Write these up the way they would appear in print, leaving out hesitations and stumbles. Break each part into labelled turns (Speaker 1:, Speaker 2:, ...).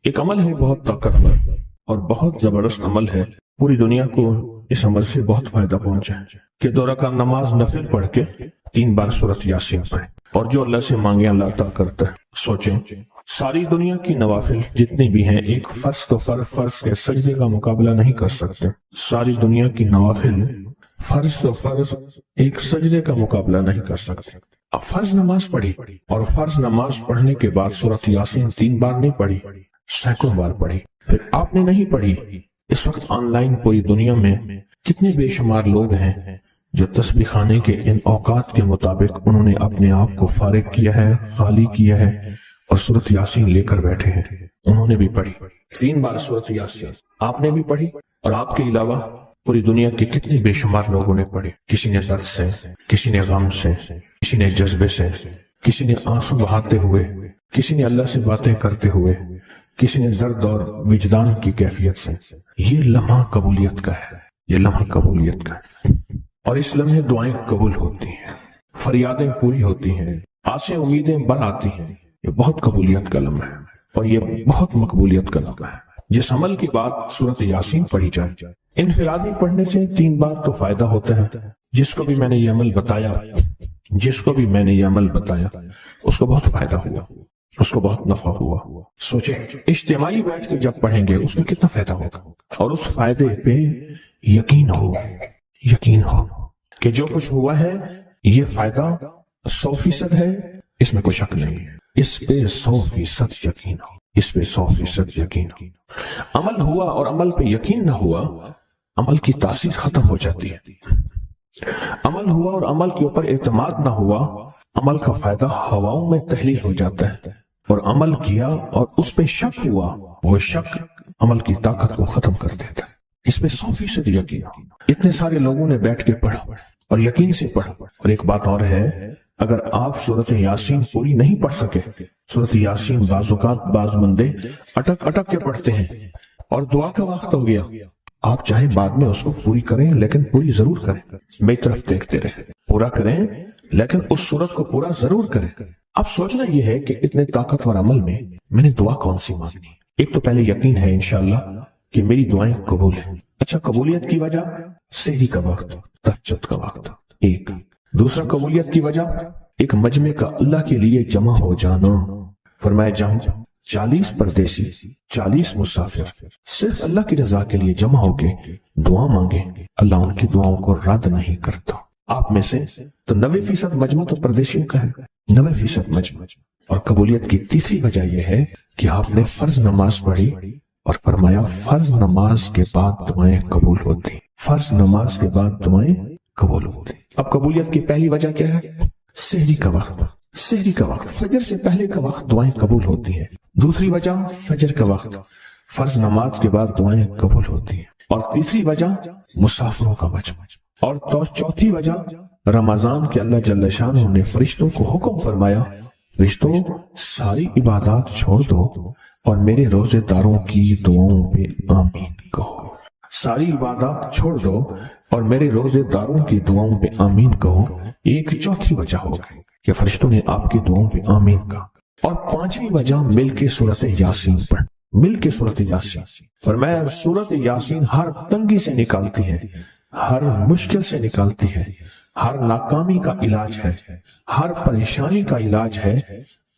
Speaker 1: ایک عمل ہے بہت طاقتور اور بہت زبردست عمل ہے، پوری دنیا کو اس عمل سے بہت فائدہ پہنچا ہے کہ 2 رکعت نماز نفل پڑھ کے 3 بار سورۃ یاسین پڑھے اور جو اللہ سے مانگے اللہ عطا کرتا ہے۔ سوچیں، ساری دنیا کی نوافل جتنی بھی ہیں ایک فرض تو فرض کے سجدے کا مقابلہ نہیں کر سکتے۔ ساری دنیا کی نوافل فرض تو فرض ایک سجدے کا مقابلہ نہیں کر سکتے۔ اب فرض نماز پڑھی اور فرض نماز پڑھنے کے بعد سورۃ یاسین 3 بار نہیں پڑھی، سینکڑوں بار پڑھی۔ پھر آپ نے نہیں پڑھی، اس وقت آن لائن پوری دنیا میں کتنے بے شمار لوگ ہیں جو تسبیح خانے کے ان اوقات کے مطابق انہوں نے اپنے آپ کو فارغ کیا ہے، خالی کیا ہے اور سورۃ یاسین لے کر بیٹھے ہیں۔ انہوں نے بھی پڑھی 3 بار سورۃ یاسین، آپ نے بھی پڑھی، اور آپ کے علاوہ پوری دنیا کے کتنے بے شمار لوگوں نے پڑھی۔ کسی نے درد سے، کسی نے غم سے، کسی نے جذبے سے، کسی نے آنسو بہاتے ہوئے، کسی نے اللہ سے باتیں کرتے ہوئے، کسی نے درد اور وجدان کی کیفیت سے۔ یہ لمحہ قبولیت کا ہے، یہ لمحہ قبولیت کا ہے، اور اس لمحے دعائیں قبول ہوتی ہیں، فریادیں پوری ہوتی ہیں، آسیں امیدیں بر آتی ہیں۔ یہ بہت قبولیت کا لمحہ ہے اور یہ بہت مقبولیت کا لمحہ ہے۔ جس عمل کی بات سورۃ یاسین پڑھی جائے، انفرادی پڑھنے سے 3 بار تو فائدہ ہوتا ہے۔ جس کو بھی میں نے یہ عمل بتایا اس کو بہت فائدہ ہوا، اس کو بہت نفع ہوا۔ سوچیں، اجتماعی بیٹھ کے جب پڑھیں گے اس میں کتنا فائدہ ہوگا، اور اس فائدے پہ یقین ہو کہ جو کچھ ہوا ہے یہ فائدہ 100% ہے، اس میں کوئی شک نہیں ہے، اس پہ 100% یقین ہو، اس پہ 100% یقین ہو۔ عمل ہوا اور عمل پہ یقین نہ ہوا، عمل کی تاثیر ختم ہو جاتی ہے۔ عمل ہوا اور عمل کے اوپر اعتماد نہ ہوا، عمل کا فائدہ ہواؤں میں تحلیل ہو جاتا ہے، اور عمل کیا اور اس پہ شک ہوا، وہ شک عمل کی طاقت کو ختم کر دیتا ہے۔ اس پہ 100% یقین ہو۔ اتنے سارے لوگوں نے بیٹھ کے پڑھا اور یقین سے پڑھا۔ اور ایک بات اور ہے، اگر آپ سورۃ یاسین پوری نہیں پڑھ سکے، سورۃ یاسین بعض اوقات بعض بندے اٹک کے پڑھتے ہیں اور دعا کا وقت ہو گیا، آپ چاہے بعد میں اس کو پوری کریں لیکن پوری ضرور کریں، میری طرف دیکھتے رہیں، پورا کریں لیکن اس سورت کو پورا ضرور کریں۔ اب سوچنا یہ ہے کہ اتنے طاقتور عمل میں نے دعا کون سی مانگنی؟ ایک تو پہلے یقین ہے انشاءاللہ کہ میری دعائیں قبول ہیں۔ اچھا، قبولیت کی وجہ سحری کا وقت، تہجد کا وقت، ایک۔ دوسرا قبولیت کی وجہ ایک مجمع کا اللہ کے لیے جمع ہو جانا۔ فرمایا جہاں 40 پردیسی، 40 مسافر صرف اللہ کی رضا کے لیے جمع ہو کے دعا مانگے، اللہ ان کی دعاؤں کو رد نہیں کرتا۔ آپ میں سے تو 90% مجمع تو پردیسیوں کا ہے، 90% مجمع۔ اور قبولیت کی تیسری وجہ یہ ہے کہ آپ نے فرض نماز پڑھی اور فرمایا فرض نماز کے بعد دعائیں قبول ہوتی، فرض نماز کے بعد دعائیں قبول ہوتی۔ اب قبولیت کی پہلی وجہ کیا ہے؟ سحری کا وقت، سحری کا وقت، فجر سے پہلے کا وقت دعائیں قبول ہوتی ہیں۔ دوسری وجہ فجر کا وقت، فرض نماز کے بعد دعائیں قبول ہوتی ہیں۔ اور تیسری وجہ مسافروں کا مجمع، اور چوتھی وجہ رمضان کے اللہ جل شانہ نے فرشتوں کو حکم فرمایا، فرشتوں ساری عبادات چھوڑ دو اور میرے روزے داروں کی دعاؤں پہ آمین کہو۔ ساری عبادات چھوڑ دو اور میرے روزے داروں کی دعاؤں پہ آمین کہو۔ ایک چوتھی وجہ ہو گئی کہ فرشتوں نے آپ کی دعاؤں پہ آمین کہا۔ اور پانچویں وجہ مل کے سورۃ یاسین پڑھ، مل کے سورۃ یاسین۔ فرمایا سورۃ یاسین ہر تنگی سے نکالتی ہے، ہر مشکل سے نکالتی ہے، ہر ناکامی کا علاج ہے، ہر پریشانی کا علاج ہے،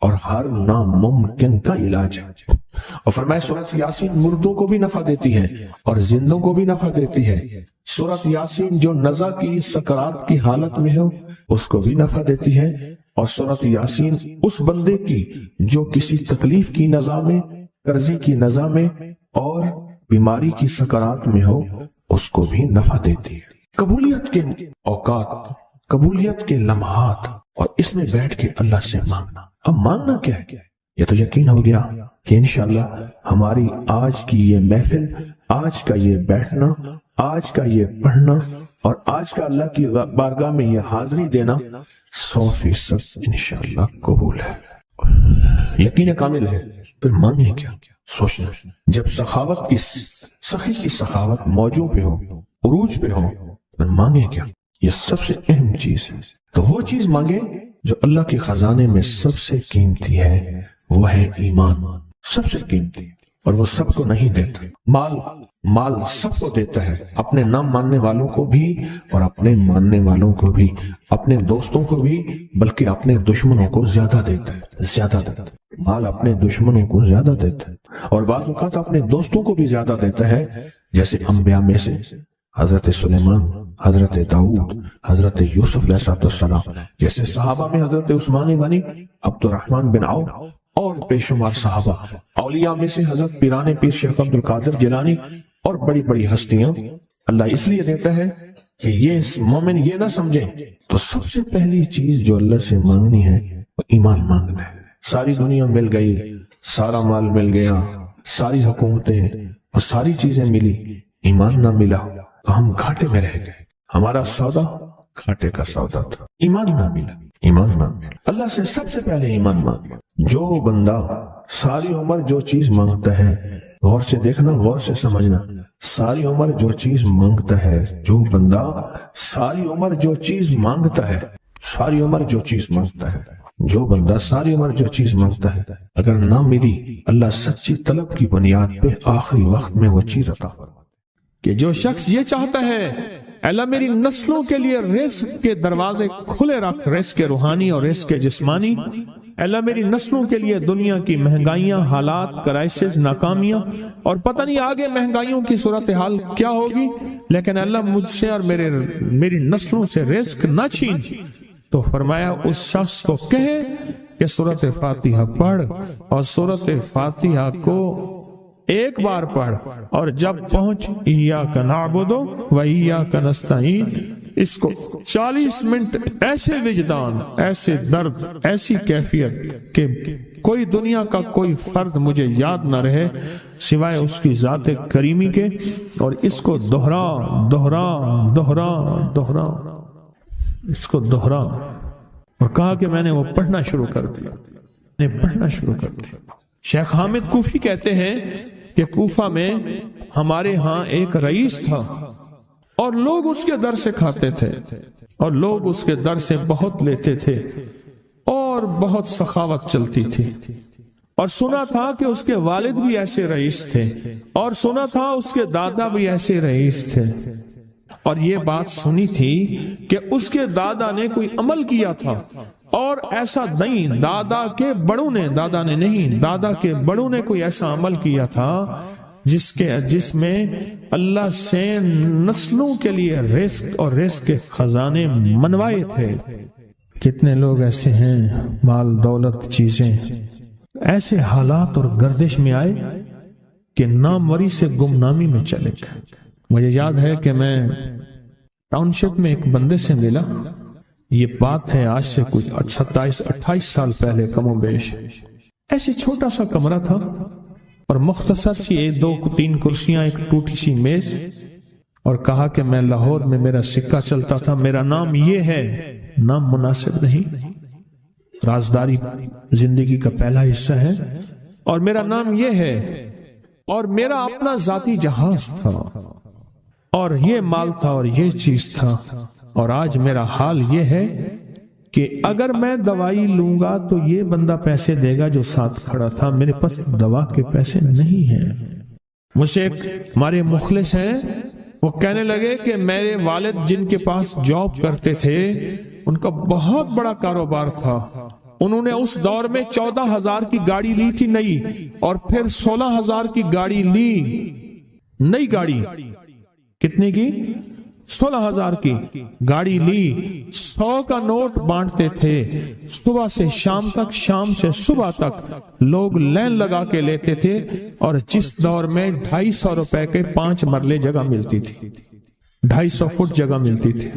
Speaker 1: اور ہر ناممکن کا علاج ہے۔ اور فرمایا سورۃ یاسین مردوں کو بھی نفع دیتی ہے اور زندوں کو بھی نفع دیتی ہے۔ سورۃ یاسین جو نزع کی سکرات کی حالت میں ہو اس کو بھی نفع دیتی ہے، اور سورۃ یاسین اس بندے کی جو کسی تکلیف کی نزع میں، قرضے کی نزع میں اور بیماری کی سکرات میں ہو اس کو بھی نفع دیتی ہے۔ قبولیت کے اوقات، قبولیت کے لمحات، اور اس میں بیٹھ کے اللہ سے مانگنا۔ اب مانگنا کیا ہے؟ یہ تو یقین ہو گیا کہ انشاءاللہ ہماری آج کی یہ محفل، آج کا یہ بیٹھنا، آج کا یہ پڑھنا اور آج کا اللہ کی بارگاہ میں یہ حاضری دینا 100% انشاءاللہ قبول ہے، یقین کامل ہے۔ پھر مانگیں کیا؟ سوچنا، جب سخاوت کی، سخی کی سخاوت موجوں پہ ہو، عروج پہ ہو، پھر مانگیں کیا؟ یہ سب سے اہم چیز ہے۔ تو وہ چیز مانگے جو اللہ کے خزانے میں سب سے قیمتی ہے، وہ ہے ایمان، سب سے قیمتی۔ اور وہ سب کو نہیں دیتا۔ مال سب کو دیتا ہے، اپنے نہ ماننے والوں کو بھی اور اپنے ماننے والوں کو بھی، اپنے دوستوں کو بھی، بلکہ اپنے دشمنوں کو زیادہ دیتا ہے، زیادہ دیتا ہے۔ مال اپنے دشمنوں کو زیادہ دیتا ہے اور بعض اوقات اپنے دوستوں کو بھی زیادہ دیتا ہے، جیسے انبیاء میں سے حضرت سلیمان، حضرت داؤد، حضرت یوسف علیہ السلام، جیسے صحابہ میں حضرت عثمان غنی، عبد الرحمن بن عوف اور بے شمار صحابہ، اولیاء میں سے حضرت پیران پیر شیخ عبد القادر جیلانی اور بڑی بڑی ہستیاں۔ اللہ اس لیے دیتا ہے کہ یہ مومن یہ نہ سمجھے، تو سب سے پہلی چیز جو اللہ سے مانگنی ہے وہ ایمان مانگنا ہے۔ ساری دنیا مل گئی، سارا مال مل گیا، ساری حکومتیں اور ساری چیزیں ملی، ایمان نہ ملا تو ہم گھاٹے میں رہ گئے، ہمارا سودا گھاٹے کا سودا تھا، ایمان نہ ملا، ایمان نہ ملا۔ اللہ سے سب سے پہلے ایمان مانگنا۔ جو بندہ ساری عمر جو چیز مانگتا ہے، غور سے دیکھنا، غور سے سمجھنا، ساری عمر جو چیز مانگتا ہے، جو بندہ ساری عمر جو چیز مانگتا ہے، ساری عمر جو چیز مانگتا ہے، جو بندہ ساری عمر جو چیز مانگتا ہے، اگر نہ ملی، اللہ سچی طلب کی بنیاد پہ آخری وقت میں وہ چیز عطا فرماتا ہے۔
Speaker 2: کہ جو شخص یہ چاہتا ہے اللہ میری نسلوں کے لیے رزق کے دروازے کھلے رکھ، رزق کے روحانی اور رزق کے جسمانی، اللہ میری نسلوں کے لیے دنیا کی مہنگائیاں، حالات، کرائسس، ناکامیاں اور پتہ نہیں آگے مہنگائیوں کی صورتحال کیا ہوگی، لیکن اللہ مجھ سے اور میری نسلوں سے رزق نہ چھین، تو فرمایا اس شخص کو کہے کہ سورۃ فاتحہ پڑھ، اور سورۃ فاتحہ کو ایک بار پڑھ، اور جب پہنچ ایاک نعبد و ایاک نستعین، اس کو 40 منٹ ایسے وجدان، ایسے درد، ایسی کیفیت کہ کوئی دنیا کا کوئی فرد مجھے یاد نہ رہے سوائے اس کی ذات کریمی کے، اور اس کو دوہرا دوہرا دوہرا دوہرا، اس کو دوہرا، اور کہا کہ میں نے وہ پڑھنا شروع کر دیا، میں نے پڑھنا شروع کر دیا۔ شیخ حامد کوفی کہتے ہیں کہ کوفہ میں ہمارے ہاں ایک رئیس تھا اور لوگ اس کے در سے کھاتے تھے اور لوگ اس کے در سے بہت لیتے تھے اور بہت سخاوت چلتی تھی، اور سنا تھا کہ اس کے والد بھی ایسے رئیس تھے، اور سنا تھا اس کے دادا بھی ایسے رئیس تھے، اور یہ بات سنی تھی کہ اس کے دادا نے کوئی عمل کیا تھا، اور ایسا نہیں، دادا کے بڑوں نے کوئی ایسا عمل کیا تھا جس میں اللہ سے نسلوں کے لیے رزق اور رزق کے خزانے منوائے تھے۔ کتنے لوگ ایسے ہیں، مال دولت چیزیں، ایسے حالات اور گردش میں آئے کہ ناموری سے گمنامی میں چلے گئے۔ مجھے یاد ہے کہ میں ٹاؤن شپ میں ایک بندے سے ملا، یہ بات ہے آج سے کچھ 27-28 سال پہلے کم و بیش، ایسے چھوٹا سا کمرہ تھا اور مختصر سی 2-3 کرسیاں، ایک ٹوٹی سی میز، اور کہا کہ میں لاہور میں میرا سکہ چلتا تھا، میرا نام یہ ہے، نام مناسب نہیں، رازداری زندگی کا پہلا حصہ ہے، اور میرا نام یہ ہے، اور میرا اپنا ذاتی جہاز تھا، اور یہ مال تھا اور یہ چیز تھا، اور آج میرا حال یہ ہے کہ اگر میں دوائی لوں گا تو یہ بندہ پیسے دے گا جو ساتھ کھڑا تھا، میرے پاس دوا کے پیسے نہیں ہیں۔ مجھ سے ایک ہمارے مخلص ہیں، وہ کہنے لگے کہ میرے والد جن کے پاس جاب کرتے تھے ان کا بہت بڑا کاروبار تھا، انہوں نے اس دور میں 14,000 کی گاڑی لی تھی نئی، اور پھر 16,000 کی گاڑی لی، نئی گاڑی، کتنے کی؟ 16,000 کی گاڑی لی، 100 کا نوٹ بانٹتے تھے، صبح سے شام تک، شام سے صبح تک لوگ لین لگا کے لیتے تھے، اور جس دور میں 250 روپے کے 5 مرلے جگہ ملتی تھی، 250 فٹ جگہ ملتی تھی،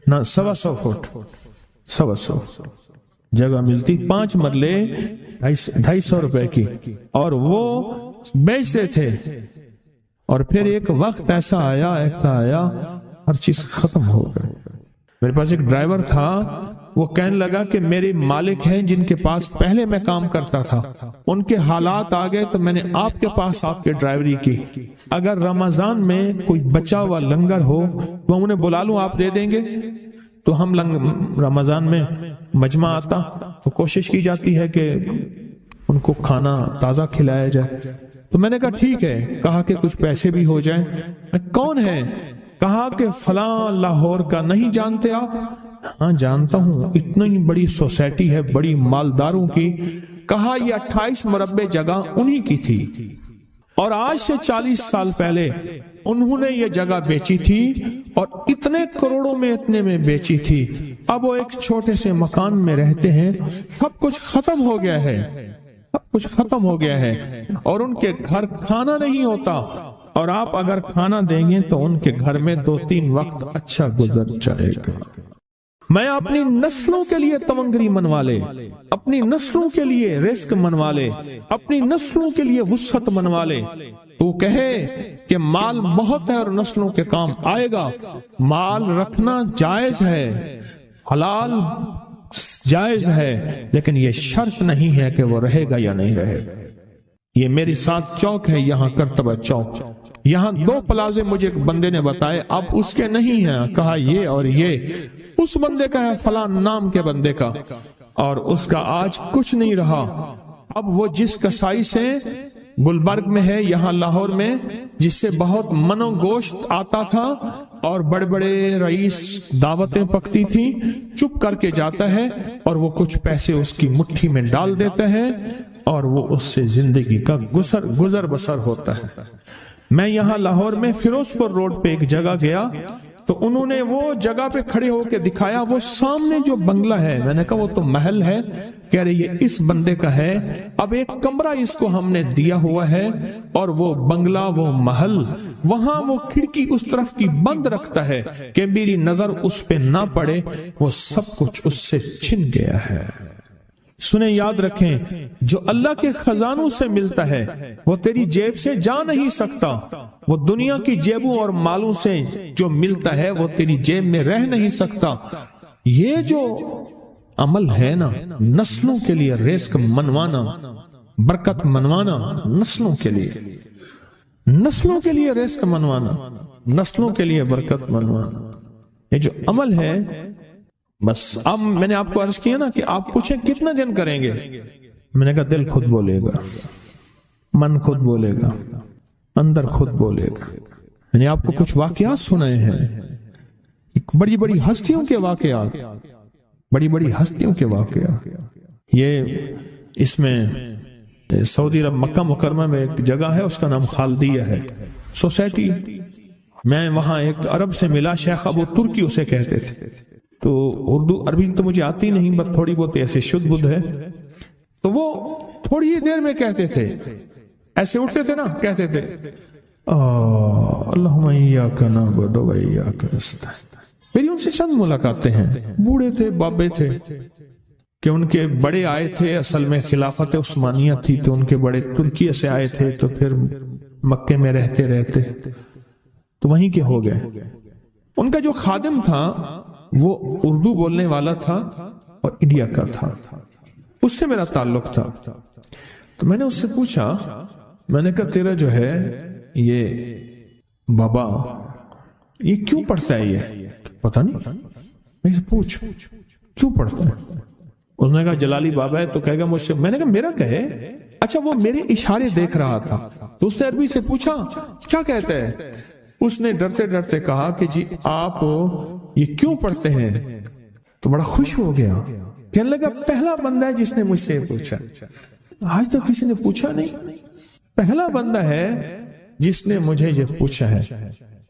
Speaker 2: نہ 125 فٹ، 125 جگہ ملتی، 5 مرلے 250 روپے کی، اور وہ بیچتے تھے۔ اور پھر ایک وقت ایسا آیا ہر چیز ختم ہو گئی۔ میرے پاس ایک ڈرائیور تھا، وہ کہنے لگا کہ میرے مالک ہیں جن کے پاس پہلے میں کام کرتا تھا، ان کے حالات آ گئے تو میں نے آپ کے پاس آپ کے ڈرائیوری کی، اگر رمضان میں کوئی بچا ہوا لنگر ہو تو انہیں بلا لوں، آپ دے دیں گے؟ تو ہم رمضان میں مجمع آتا تو کوشش کی جاتی ہے کہ ان کو کھانا تازہ کھلایا جائے، تو میں نے کہا ٹھیک ہے، کہا کہ کچھ پیسے بھی ہو جائیں۔ کون ہے؟ کہا کہ فلاں لاہور کا، نہیں جانتے آپ؟ ہاں جانتا ہوں، اتنی بڑی سوسائٹی ہے بڑی مالداروں کی۔ کہا یہ 28 مربع جگہ انہی کی تھی، اور آج سے 40 سال پہلے انہوں نے یہ جگہ بیچی تھی اور اتنے کروڑوں میں اتنے میں بیچی تھی۔ اب وہ ایک چھوٹے سے مکان میں رہتے ہیں، سب کچھ ختم ہو گیا ہے، سب کچھ ختم ہو گیا ہے، اور ان کے گھر کھانا نہیں ہوتا، اور آپ اگر کھانا دیں گے تو ان کے گھر میں 2-3 وقت اچھا گزر جائے گا۔ میں اپنی نسلوں کے لیے تمنگری منوا لے، اپنی نسلوں کے لیے رزق منوا لے، اپنی نسلوں کے لیے وسعت منوا لے۔ تو کہے کہ مال بہت ہے اور نسلوں کے کام آئے گا، مال رکھنا جائز ہے، حلال جائز ہے، لیکن یہ شرط نہیں ہے کہ وہ رہے گا یا نہیں رہے گا۔ یہ میری ساتھ چوک ہے، یہاں کرتبہ چوک، یہاں 2 پلازے مجھے ایک بندے نے بتائے، اب اس کے نہیں ہیں، کہا یہ اور یہ اس بندے کا ہے، فلاں نام کے بندے کا، اور اس کا آج کچھ نہیں رہا۔ اب وہ جس کسائی سے گلبرگ میں ہے، یہاں لاہور میں، جس سے بہت من و گوشت آتا تھا اور بڑے بڑے رئیس دعوتیں پکتی تھی، چپ کر کے جاتا ہے اور وہ کچھ پیسے اس کی مٹھی میں ڈال دیتا ہے اور وہ اس سے زندگی کا گزر بسر ہوتا ہے۔ میں یہاں لاہور میں فیروز پور روڈ پہ ایک جگہ گیا تو انہوں نے وہ جگہ پہ کھڑے ہو کے دکھایا، وہ سامنے جو بنگلہ ہے، میں نے کہا وہ تو محل ہے، کہہ رہے یہ اس بندے کا ہے، اب ایک کمرہ اس کو ہم نے دیا ہوا ہے، اور وہ بنگلہ وہ محل وہاں وہ کھڑکی اس طرف کی بند رکھتا ہے کہ میری نظر اس پہ نہ پڑے، وہ سب کچھ اس سے چھن گیا ہے۔ سنیں، یاد رکھیں، جو اللہ کے خزانوں سے ملتا ہے وہ تیری جیب سے جا نہیں سکتا، وہ دنیا کی جیبوں اور مالوں سے جو ملتا ہے وہ تیری جیب میں رہ نہیں سکتا۔ یہ جو عمل ہے نا، نسلوں کے لیے رزق منوانا، برکت منوانا، نسلوں کے لیے رزق منوانا، نسلوں کے لیے برکت منوانا، یہ جو عمل ہے، بس اب میں نے آپ کو عرض کیا نا کہ آپ پوچھیں کتنے دن کریں گے، میں نے کہا دل خود بولے گا، من خود بولے گا، اندر خود بولے گا۔ میں نے آپ کو کچھ واقعات سنائے ہیں، بڑی بڑی ہستیوں کے واقعات، بڑی بڑی ہستیوں کے واقعات۔ یہ اس میں سعودی عرب مکہ مکرمہ میں ایک جگہ ہے، اس کا نام خالدیہ ہے سوسائٹی۔ میں وہاں ایک عرب سے ملا، شیخ ابو ترکی اسے کہتے تھے، تو اردو عربی تو مجھے آتی نہیں، بس تھوڑی بہت ایسے شدھ بدھ ہے، تو وہ تھوڑی ہی دیر میں کہتے تھے، ایسے اٹھتے تھے نا، کہتے تھے اللہم ایاک نعبد و ایاک نستعین۔ میری ان سے چند ملاقاتیں ہیں، بوڑھے تھے، بابے تھے، کہ ان کے بڑے آئے تھے، اصل میں خلافت عثمانیہ تھی تو ان کے بڑے ترکیہ سے آئے تھے، تو پھر مکے میں رہتے تو وہیں کے ہو گئے۔ ان کا جو خادم تھا وہ اردو بولنے والا تھا اور انڈیا کا تھا، اس سے میرا تعلق تھا۔ تو میں نے اس سے پوچھا، میں نے کہا تیرا جو ہے یہ بابا یہ کیوں پڑھتا ہے؟ یہ پتہ نہیں، میں سے پوچھ کیوں پڑھتا ہے؟ اس نے کہا جلالی بابا ہے تو کہے گا مجھ سے۔ میں نے کہا میرا کہے؟ اچھا، وہ میرے اشارے دیکھ رہا تھا، تو اس نے عربی سے پوچھا کیا کہتا ہے؟ اس نے ڈرتے ڈرتے کہا کہ جی آپ یہ کیوں پڑھتے ہیں؟ تو بڑا خوش ہو گیا، کہنے لگا پہلا بندہ ہے جس نے مجھ سے پوچھا، آج تک کسی نے پوچھا نہیں، پہلا بندہ ہے جس نے مجھے یہ پوچھا ہے۔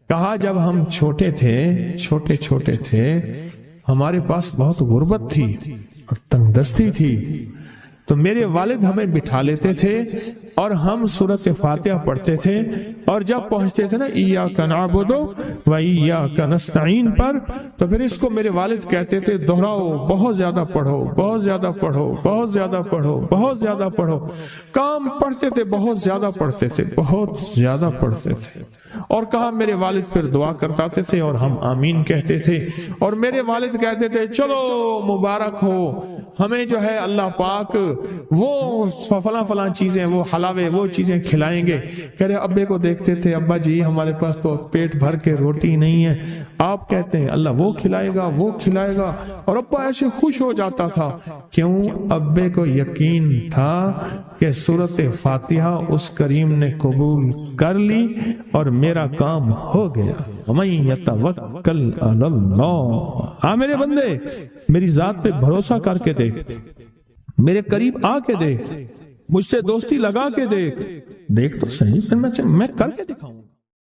Speaker 2: کہا جب ہم چھوٹے تھے ہمارے پاس بہت غربت تھی اور تنگ دستی تھی، تو میرے والد ہمیں بٹھا لیتے تھے اور ہم سورۃ فاتحہ پڑھتے تھے، اور جب پہنچتے تھے نا ایاک نعبد و ایاک نستعین پر، تو پھر اس کو میرے والد کہتے تھے دہراؤ، بہت زیادہ پڑھو، بہت زیادہ پڑھو، بہت زیادہ پڑھو، بہت زیادہ پڑھو۔ کام پڑھتے تھے، بہت زیادہ پڑھتے تھے، بہت زیادہ پڑھتے تھے۔ اور کہا میرے والد پھر دعا کرتاتے تھے اور ہم آمین کہتے تھے، اور میرے والد کہتے تھے چلو مبارک ہو، ہمیں جو ہے اللہ پاک وہ فلاں چیزیں وہ حلاوے وہ چیزیں کھلائیں گے. کہہ رہے ابے کو دیکھتے تھے ابا جی ہمارے پاس تو پیٹ بھر کے روٹی نہیں ہے, آپ کہتے ہیں اللہ وہ کھلائے گا وہ کھلائے گا, اور ابا ایسے خوش ہو جاتا تھا. کیوں؟ ابے کو یقین تھا کہ سورۃ فاتحہ اس کریم نے قبول کر لی اور میرا کام ہو گیا. وَمَن يَتَوَکَّلْ عَلَى اللَّهِ. ہاں میرے بندے میری ذات پہ بھروسہ کر کے دیکھ, میرے قریب آ کے دیکھ, مجھ سے دوستی لگا کے دیکھ تو صحیح, پھر میں کر کے دکھاؤں.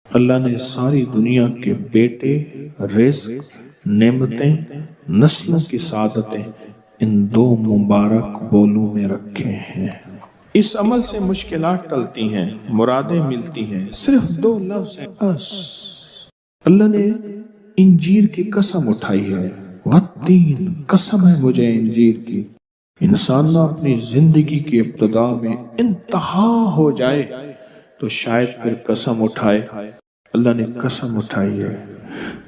Speaker 1: اللہ نے ساری دنیا کے بیٹے, رزق, نعمتیں, نسلوں کی سعادتیں ان دو مبارک بولوں میں رکھے ہیں. اس عمل سے مشکلات ٹلتی ہیں, مرادیں ملتی ہیں, صرف دو لفظ ہیں بس. اللہ نے انجیر کی قسم اٹھائی ہے, والتین, قسم ہے مجھے انجیر کی. انسان نہ اپنی زندگی کی ابتدا میں انتہا ہو جائے تو شاید پھر قسم اٹھائے. اللہ نے قسم اٹھائی ہے,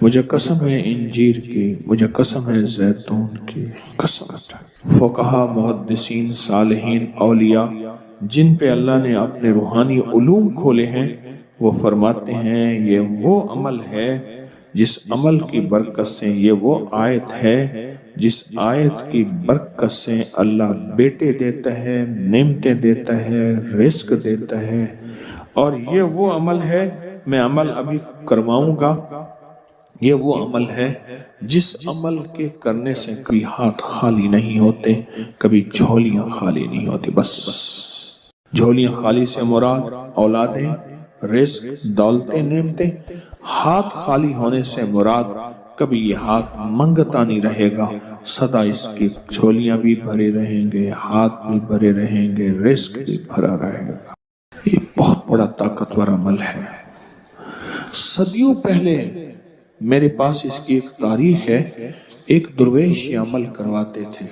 Speaker 1: مجھے قسم ہے انجیر کی, مجھے قسم ہے زیتون کی, قسم اٹھائی. فقہا, محدثین, صالحین, اولیاء جن پہ اللہ نے اپنے روحانی علوم کھولے ہیں وہ فرماتے ہیں یہ وہ عمل ہے جس عمل کی برکت سے, یہ وہ آیت ہے جس آیت کی برکت سے اللہ بیٹے دیتا ہے, نعمتیں دیتا ہے, رزق دیتا ہے. اور یہ وہ عمل ہے, میں عمل ابھی کرواؤں گا, یہ وہ عمل ہے جس عمل کے کرنے سے کبھی ہاتھ خالی نہیں ہوتے, کبھی جھولیاں خالی نہیں ہوتی. بس جھولیاں خالی سے مراد اولادیں, رزق, دولتیں, نعمتیں. ہاتھ خالی ہونے سے مراد کبھی یہ ہاتھ منگتا نہیں رہے گا, سدا اس کی جھولیاں بھی بھرے رہیں گے, ہاتھ بھی بھرے رہیں گے, رزق بھی بھرا رہے گا. یہ بہت بڑا طاقتور عمل ہے. صدیوں پہلے میرے پاس اس کی ایک تاریخ ہے. ایک درویش یہ عمل کرواتے تھے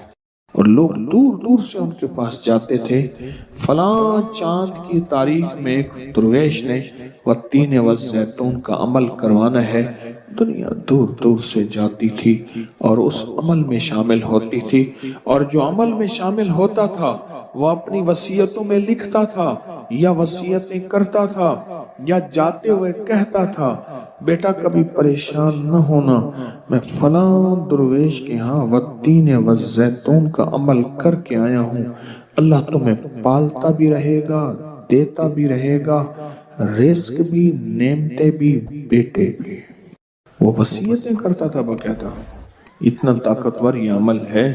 Speaker 1: اور لوگ دور دور سے ان کے پاس جاتے تھے. فلاں چاند کی تاریخ میں ایک درویش نے والتین والزیتون کا عمل کروانا ہے. دنیا دور دور سے جاتی تھی اور اس عمل میں شامل ہوتی تھی, اور جو عمل میں شامل ہوتا تھا وہ اپنی وصیتوں میں لکھتا تھا یا وصیتیں کرتا تھا یا جاتے ہوئے کہتا تھا بیٹا کبھی پریشان نہ ہونا, میں فلاں درویش کے ہاں والتین والزیتون کا عمل کر کے آیا ہوں, اللہ تمہیں پالتا بھی رہے گا, دیتا بھی رہے گا, رزق بھی, نعمتیں بھی, بیٹے بھی. وہ وصیتیں کرتا تھا باقاعدہ. اتنا طاقتور یہ عمل ہے.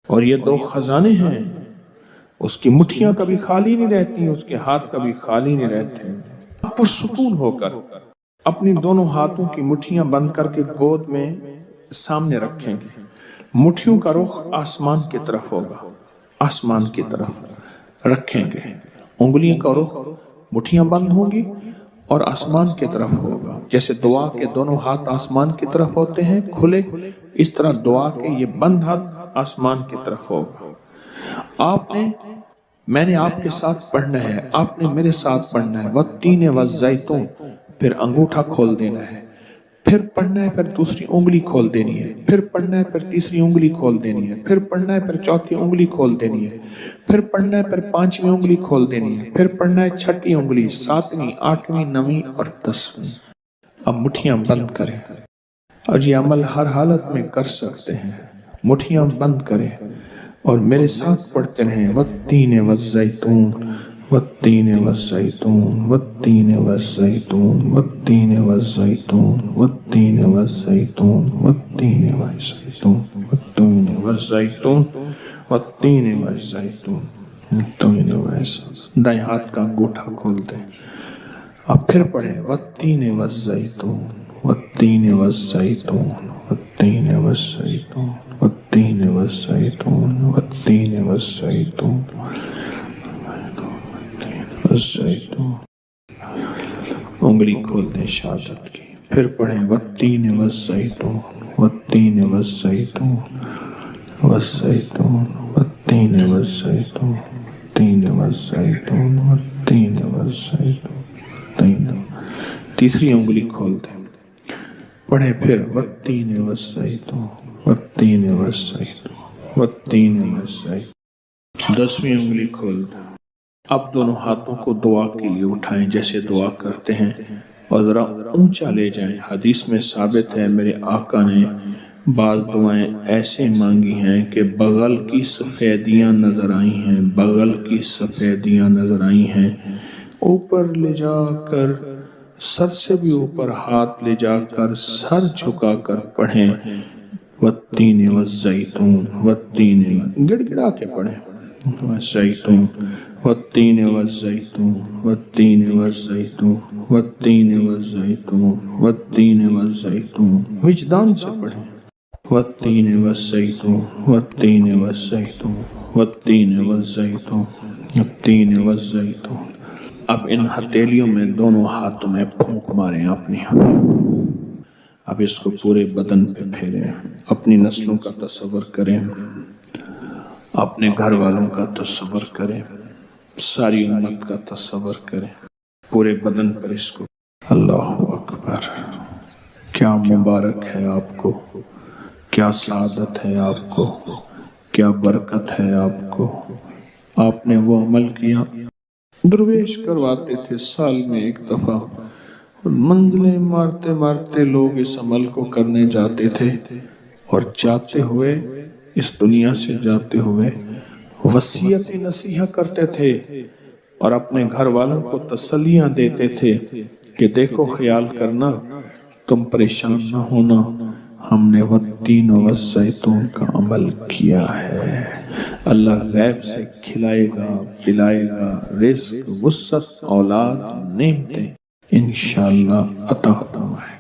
Speaker 1: اور یہ دو خزانے ہیں, اس کی مٹھیاں کبھی خالی نہیں رہتی, اس کے ہاتھ کبھی خالی نہیں رہتے. پرسکون ہو کر اپنی دونوں ہاتھوں کی مٹھیاں بند کر کے گود میں سامنے رکھیں گے. مٹھیوں کا رخ آسمان کی طرف ہوگا, آسمان کی طرف رکھیں گے. انگلیوں کا رخ, مٹھیاں بند ہوں گی اور آسمان کی طرف ہوگا. جیسے دعا کے دونوں ہاتھ آسمان کی طرف ہوتے ہیں کھلے, اس طرح دعا کے یہ بند ہاتھ آسمان کی طرف ہوگا. میں نے آپ کے ساتھ پڑھنا ہے, آپ نے میرے ساتھ پڑھنا ہے. والتین والزیتون, پھر انگوٹھا کھول دینا ہے, پھر پڑھنا ہے, پھر دوسری انگلی کھول دینی ہے, پھر پڑھنا ہے, پھر تیسری انگلی کھول دینی ہے, پھر پڑھنا ہے, پھر چوتھی انگلی کھول دینی ہے, پھر پڑھنا ہے, پھر پانچویں انگلی کھول دینی ہے, پھر پڑھنا ہے چھٹی انگلی, ساتویں, آٹھویں, نویں اور دسویں. اب مٹھیاں بند کریں, اور یہ عمل ہر حالت میں کر سکتے ہیں. مٹھیاں بند کریں اور میرے ساتھ پڑھتے رہیں والتین والزیتون, والتین والزیتون, والتین والزیتون, والتین والزیتون, والتین والزیتون, والتین والزیتون, والتین والزیتون, والتین والزیتون, والتین والزیتون. دائیں ہاتھ کا انگوٹھا کھول دیں. اب پھر پڑھیں والتین والزیتون, والتین والزیتون, والتین والزیتون, والتین والزیتون, والتین والزیتون, والزیتون. انگلی کھول دیں شہادت کی. پھر پڑھیں والتین والزیتون, والتین والزیتون, والزیتون, والتین والزیتون, والتین والزیتون, والتین والزیتون. تیسری انگلی کھول دیں. پڑھیں پھر والتین والزیتون, والتین والزیتون, والتین والزیتون. 10ویں انگلی کھول دیں. اب دونوں ہاتھوں کو دعا کے لیے اٹھائیں جیسے دعا کرتے ہیں اور ذرا اونچا لے جائیں۔ حدیث میں ثابت ہے میرے آقا نے بعض دعائیں ایسے مانگی ہیں کہ بغل کی سفیدیاں نظر آئی ہیں، بغل کی سفیدیاں نظر آئی ہیں۔ اوپر لے جا کر، سر سے بھی اوپر ہاتھ لے جا کر سر جھکا کر پڑھیں، والتین والزیتون، والتین، گڑ گڑا کے پڑھیں، والزیتون، والتین والزیتون، والتین والزیتون، والتین والزیتون، والتین والزیتون، وجدان سے پڑھیں، والتین والزیتون، والتین والزیتون، والتین والزیتون، والتین والزیتون۔ اب ان ہتھیلیوں میں دونوں ہاتھوں میں پھونک ماریں اپنی اب اس کو پورے بدن پہ پھیریں، اپنی نسلوں کا تصور کریں، اپنے گھر والوں کا تصور کریں، ساری امت کا تصور کریں، پورے بدن پر اس کو۔ اللہ اکبر، کیا مبارک ہے آپ کو، کیا سعادت ہے آپ کو، کیا برکت ہے آپ کو۔ آپ نے وہ عمل کیا، درویش کرواتے تھے سال میں ایک دفعہ، منزلیں مارتے مارتے لوگ اس عمل کو کرنے جاتے تھے، اور جاتے ہوئے اس دنیا سے جاتے ہوئے وصیت نصیحت کرتے تھے اور اپنے گھر والوں کو تسلیاں دیتے تھے کہ دیکھو خیال کرنا، تم پریشان نہ ہونا، ہم نے والتین والزیتون کا عمل کیا ہے۔ اللہ غیب سے کھلائے گا، پلائے گا، رزق، وسعت، اولاد، نعمتیں انشاءاللہ عطا فرمائے۔